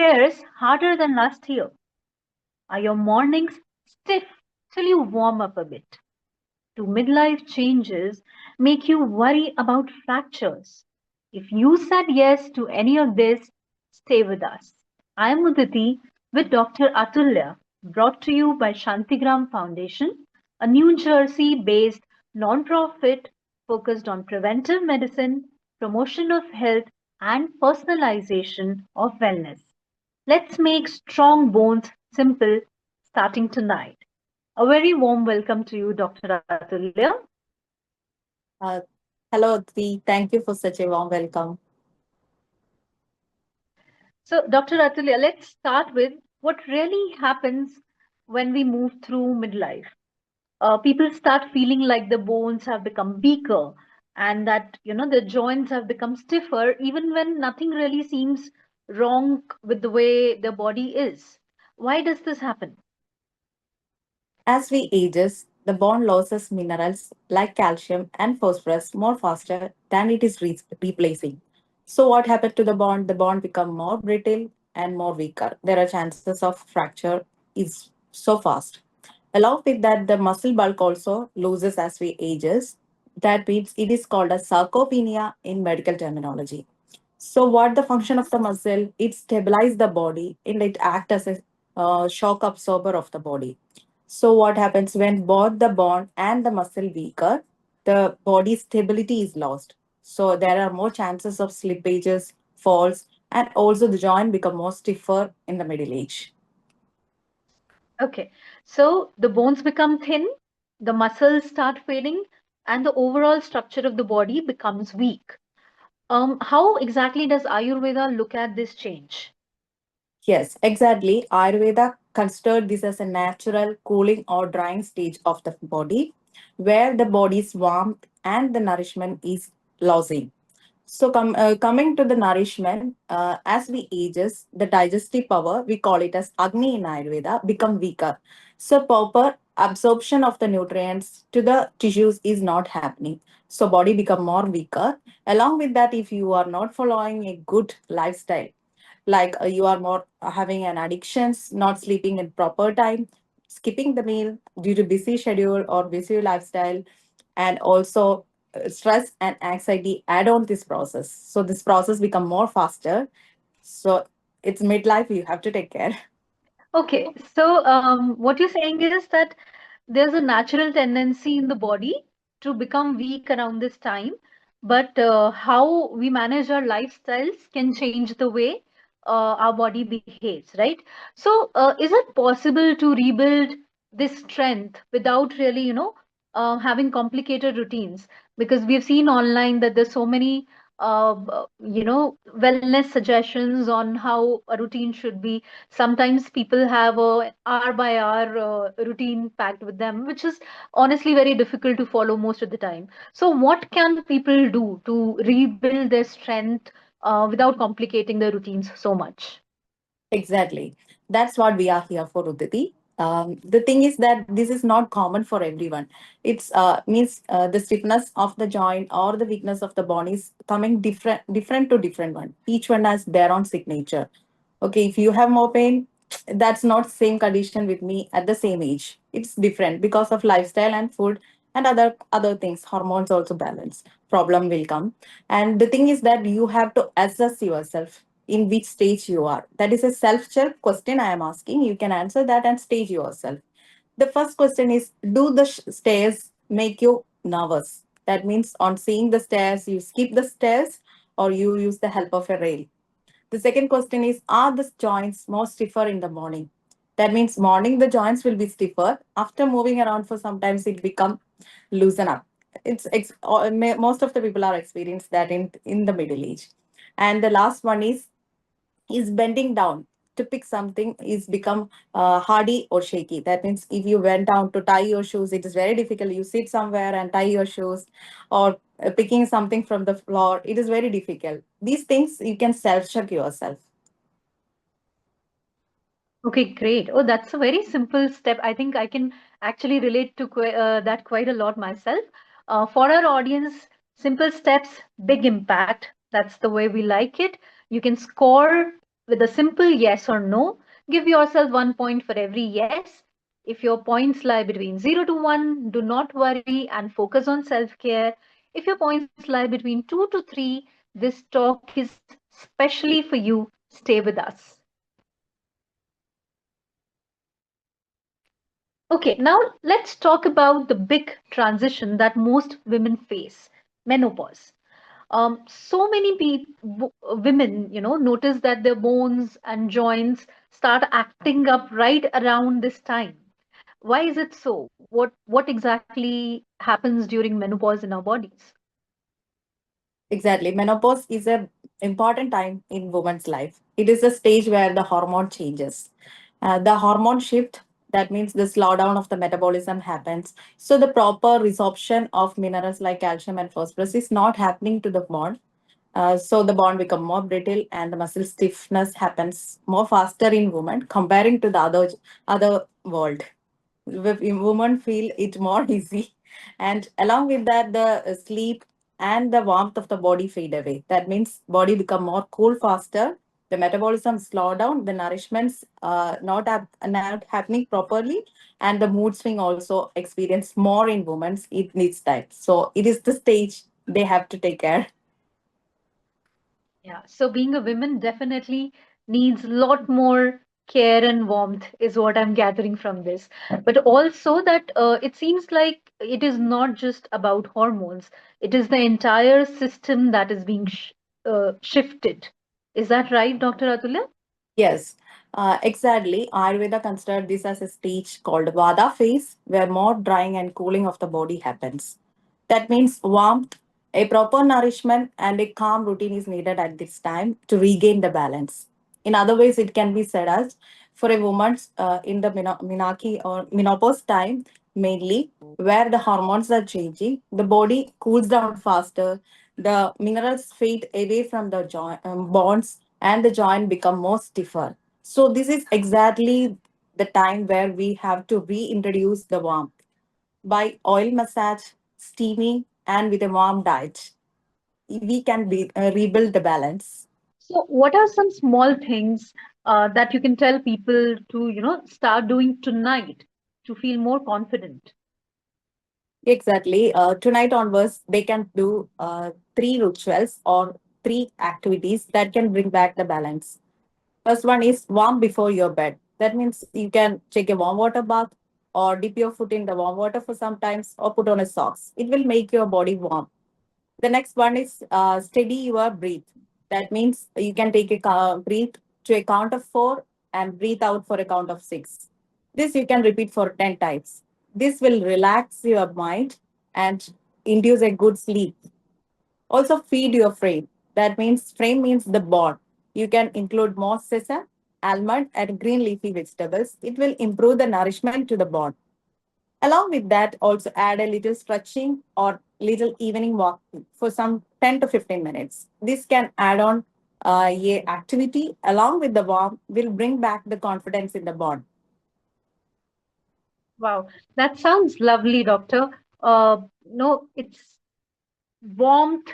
stairs harder than last year? Are your mornings stiff till you warm up a bit? Do midlife changes make you worry about fractures? If you said yes to any of this, stay with us. I am Uditi with Dr. Atulya, brought to you by Santhigram Foundation, a New Jersey based non-profit focused on preventive medicine, promotion of health, and personalization of wellness. Let's make strong bones simple starting tonight. A very warm welcome to you, Dr. Atulya. Uh, Hello, Dee. Thank you for such a warm welcome. So, Dr. Atulya, let's start with what really happens when we move through midlife. People start feeling like the bones have become weaker and that, the joints have become stiffer, even when nothing really seems wrong with the way the body is. Why does this happen? As we ages, the bone loses minerals like calcium and phosphorus more faster than it is replacing. So what happened to the bond? The bond become more brittle and more weaker. There are chances of fracture is so fast. Along with that, the muscle bulk also loses as we ages. That means it is called as sarcopenia in medical terminology. So, what the function of the muscle? It stabilizes the body and it acts as a shock absorber of the body. So, what happens when both the bone and the muscle weaker? The body stability is lost. So, there are more chances of slippages, falls, and also the joint become more stiffer in the middle age. Okay, so the bones become thin, the muscles start fading, and the overall structure of the body becomes weak. How exactly does Ayurveda look at this change? Yes, exactly. Ayurveda considered this as a natural cooling or drying stage of the body where the body's warmth and the nourishment is losing. So, coming to the nourishment, as we ages, the digestive power, we call it as Agni in Ayurveda, become weaker. So, proper absorption of the nutrients to the tissues is not happening. So, body become more weaker. Along with that, if you are not following a good lifestyle, like you are more having an addictions, not sleeping in proper time, skipping the meal due to busy schedule or busy lifestyle, and also stress and anxiety add on this process. So this process become more faster. So it's midlife, you have to take care. Okay, so what you're saying is that there's a natural tendency in the body to become weak around this time, but how we manage our lifestyles can change the way our body behaves, right? So, is it possible to rebuild this strength without really, having complicated routines? Because we've seen online that there's so many, wellness suggestions on how a routine should be. Sometimes people have a hour by hour routine packed with them, which is honestly very difficult to follow most of the time. So what can people do to rebuild their strength without complicating their routines so much? Exactly. That's what we are here for, Uditi. The thing is that this is not common for everyone. It's means the stiffness of the joint or the weakness of the bone is coming different to different one. Each one has their own signature. Okay, if you have more pain, that's not same condition with me at the same age. It's different because of lifestyle and food and other things. Hormones also balance. Problem will come, and the thing is that you have to assess yourself in which stage you are. That is a self-check question I am asking. You can answer that and stage yourself. The first question is, do the stairs make you nervous? That means on seeing the stairs, you skip the stairs or you use the help of a rail. The second question is, are the joints more stiffer in the morning? That means morning the joints will be stiffer. After moving around for sometimes it become loosen up. Most of the people are experienced that in the middle age. And the last one is bending down to pick something is become hardy or shaky. That means if you went down to tie your shoes, it is very difficult. You sit somewhere and tie your shoes, or picking something from the floor, it is very difficult. These things you can self check yourself. Okay, great. Oh, that's a very simple step. I think I can actually relate to that quite a lot myself. For our audience, simple steps, big impact. That's the way we like it. You can score With a simple yes or no, give yourself 1 point for every yes. If your points lie between 0 to 1, do not worry and focus on self care. If your points lie between 2 to 3, this talk is specially for you. Stay with us. Okay, now let's talk about the big transition that most women face, menopause. So many women, notice that their bones and joints start acting up right around this time. Why is it so? What exactly happens during menopause in our bodies? Exactly. Menopause is a important time in woman's life. It is a stage where the hormone changes. The hormone shift, that means the slowdown of the metabolism happens. So the proper resorption of minerals like calcium and phosphorus is not happening to the bone. So the bone become more brittle and the muscle stiffness happens more faster in women comparing to the other world. Women feel it more easy, and along with that the sleep and the warmth of the body fade away. That means body become more cool faster, the metabolism slow down, the nourishments not happening properly, and the mood swing also experience more in women. It needs time, so it is the stage they have to take care. Yeah, so being a woman definitely needs a lot more care and warmth, is what I'm gathering from this. But also that it seems like it is not just about hormones, it is the entire system that is being shifted. Is that right, Dr. Atulya? Yes, exactly. Ayurveda considered this as a stage called Vada phase, where more drying and cooling of the body happens. That means warmth, a proper nourishment, and a calm routine is needed at this time to regain the balance. In other ways, it can be said as for a woman in the menarche or menopause time, mainly where the hormones are changing, the body cools down faster, the minerals fade away from the joint bonds, and the joint become more stiffer. So this is exactly the time where we have to reintroduce the warmth by oil massage, steaming, and with a warm diet. We can rebuild the balance. So, what are some small things that you can tell people to, start doing tonight to feel more confident? Exactly. Tonight onwards, they can do three rituals or three activities that can bring back the balance. First one is warm before your bed. That means you can take a warm water bath or dip your foot in the warm water for some times or put on a socks. It will make your body warm. The next one is steady your breath. That means you can take a breathe to a count of 4 and breathe out for a count of 6. This you can repeat for 10 times. This will relax your mind and induce a good sleep. Also, feed your frame. That means frame means the bone. You can include more sesame, almond, and green leafy vegetables. It will improve the nourishment to the bone. Along with that, also add a little stretching or little evening walk for some 10 to 15 minutes. This can add on a activity along with the warm will bring back the confidence in the bone. Wow, that sounds lovely, doctor. No, it's warmth,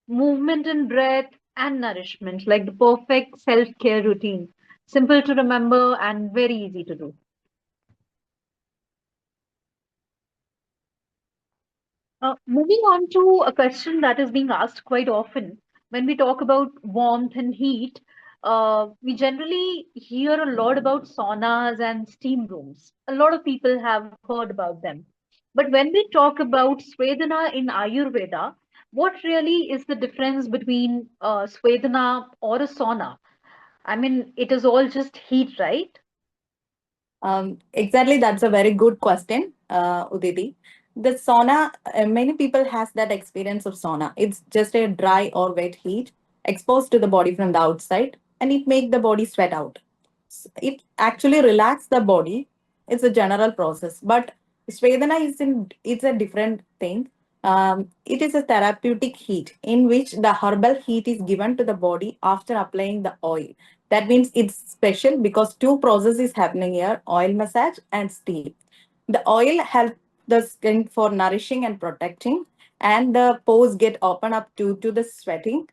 movement and breath, and nourishment, like the perfect self-care routine. Simple to remember and very easy to do. Moving on to a question that is being asked quite often when we talk about warmth and heat, we generally hear a lot about saunas and steam rooms. A lot of people have heard about them. But when we talk about Swedana in Ayurveda, what really is the difference between Swedana or a sauna? I mean, it is all just heat, right? Exactly, that's a very good question, Uditi. The sauna, many people has that experience of sauna. It's just a dry or wet heat exposed to the body from the outside, and it make the body sweat out. It actually relax the body. It's a general process, but Svedana is in it's a different thing. It is a therapeutic heat in which the herbal heat is given to the body after applying the oil. That means it's special because two processes happening here: oil massage and steam. The oil helps the skin for nourishing and protecting, and the pores get open up due to the sweating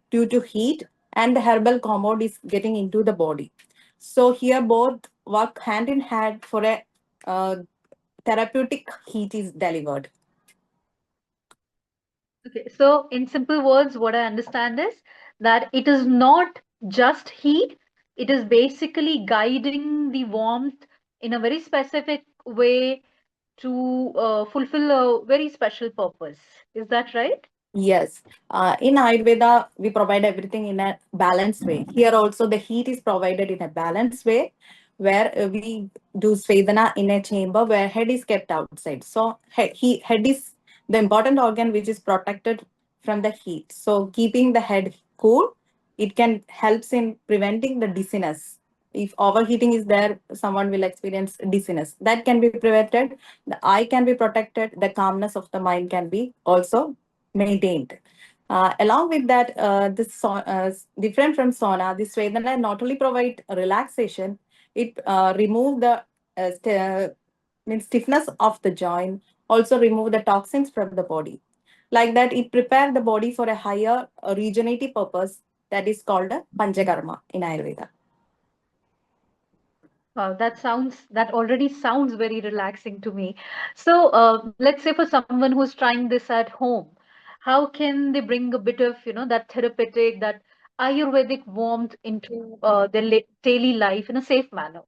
due to heat. and the herbal compound is getting into the body. So here both work hand in hand for a uh, therapeutic heat is delivered. Okay, so in simple words, what I understand is that it is not just heat, it is basically guiding the warmth in a very specific way to fulfill a very special purpose. Is that right? Yes, in Ayurveda, we provide everything in a balanced way. Here also, the heat is provided in a balanced way, where we do Swedana in a chamber where head is kept outside. So head is the important organ which is protected from the heat. So keeping the head cool, it can helps in preventing the dizziness. If overheating is there, someone will experience dizziness. That can be prevented. The eye can be protected. The calmness of the mind can be also maintained. Along with that, different from sauna, this Vedana not only provide relaxation, it remove the means stiffness of the joint, also remove the toxins from the body. Like that, it prepare the body for a higher regenerative purpose that is called a panchakarma in Ayurveda. That already sounds very relaxing to me. So, let's say for someone who's trying this at home, how can they bring a bit of, that therapeutic, that Ayurvedic warmth into their daily life in a safe manner?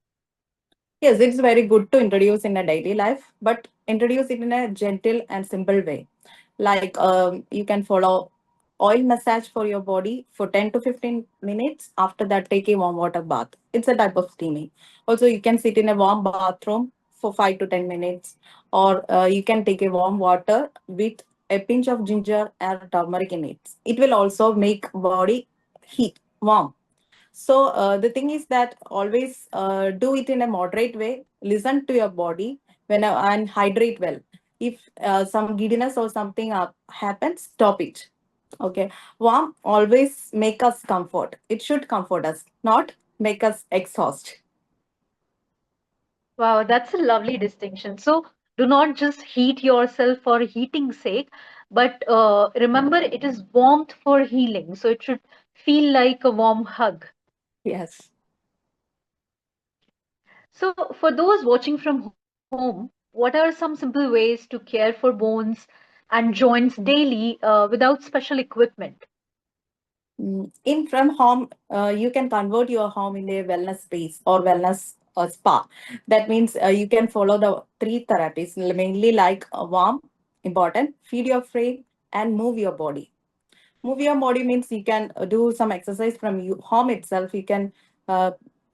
Yes, it's very good to introduce in a daily life, but introduce it in a gentle and simple way. Like you can follow oil massage for your body for 10 to 15 minutes. After that, take a warm water bath. It's a type of steaming. Also, you can sit in a warm bathroom for 5 to 10 minutes, or you can take a warm water with a pinch of ginger and turmeric in it. It will also make body heat warm. So the thing is that always do it in a moderate way. Listen to your body and hydrate well. If some giddiness or something happens, stop it. Okay, warm always make us comfort. It should comfort us, not make us exhaust. Wow, that's a lovely distinction. So, do not just heat yourself for heating's sake, but remember it is warmth for healing. So, it should feel like a warm hug. Yes. So, for those watching from home, what are some simple ways to care for bones and joints daily without special equipment? In from home, you can convert your home in a wellness space or wellness spa. That means you can follow the three therapies, mainly like warm, important, feed your frame, and move your body. Move your body means you can do some exercise from you home itself. You can uh,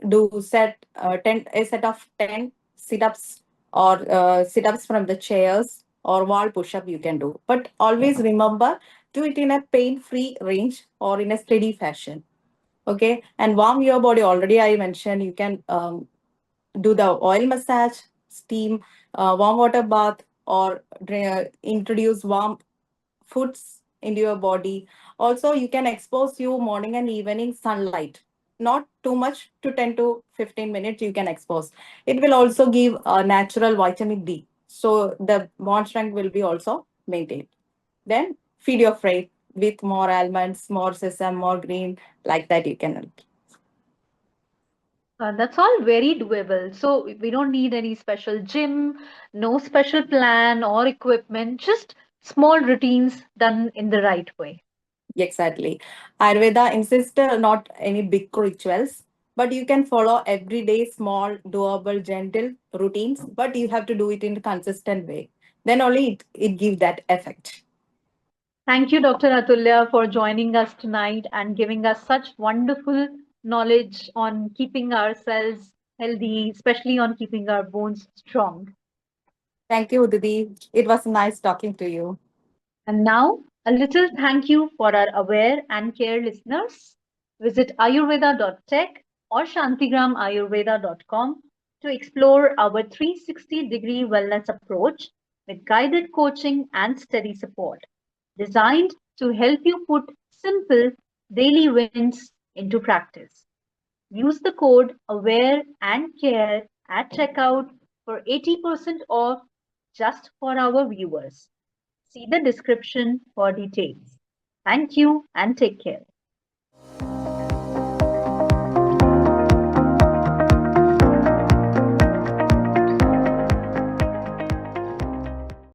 do a set of 10 sit-ups or sit-ups from the chairs or wall push-up you can do. But always remember, do it in a pain-free range or in a steady fashion. Okay, and warm your body. Already I mentioned you can do the oil massage, steam, warm water bath, or introduce warm foods into your body. Also, you can expose you morning and evening sunlight. Not too much, to 10 to 15 minutes you can expose. It will also give a natural vitamin D. So the bone strength will be also maintained. Then feed your freight with more almonds, more sesame, more green, like that you can. That's all very doable. So, we don't need any special gym, no special plan or equipment, just small routines done in the right way. Exactly. Ayurveda insists not any big rituals, but you can follow everyday small, doable, gentle routines, but you have to do it in a consistent way. Then only it gives that effect. Thank you, Dr. Atulya, for joining us tonight and giving us such wonderful knowledge on keeping ourselves healthy, especially on keeping our bones strong. Thank you, Didi. It was nice talking to you. And now, a little thank you for our aware and care listeners. Visit ayurveda.tech or shantigramayurveda.com to explore our 360-degree wellness approach with guided coaching and steady support, designed to help you put simple daily wins into practice. Use the code AWARE and CARE at checkout for 80% off just for our viewers. See the description for details. Thank you and take care.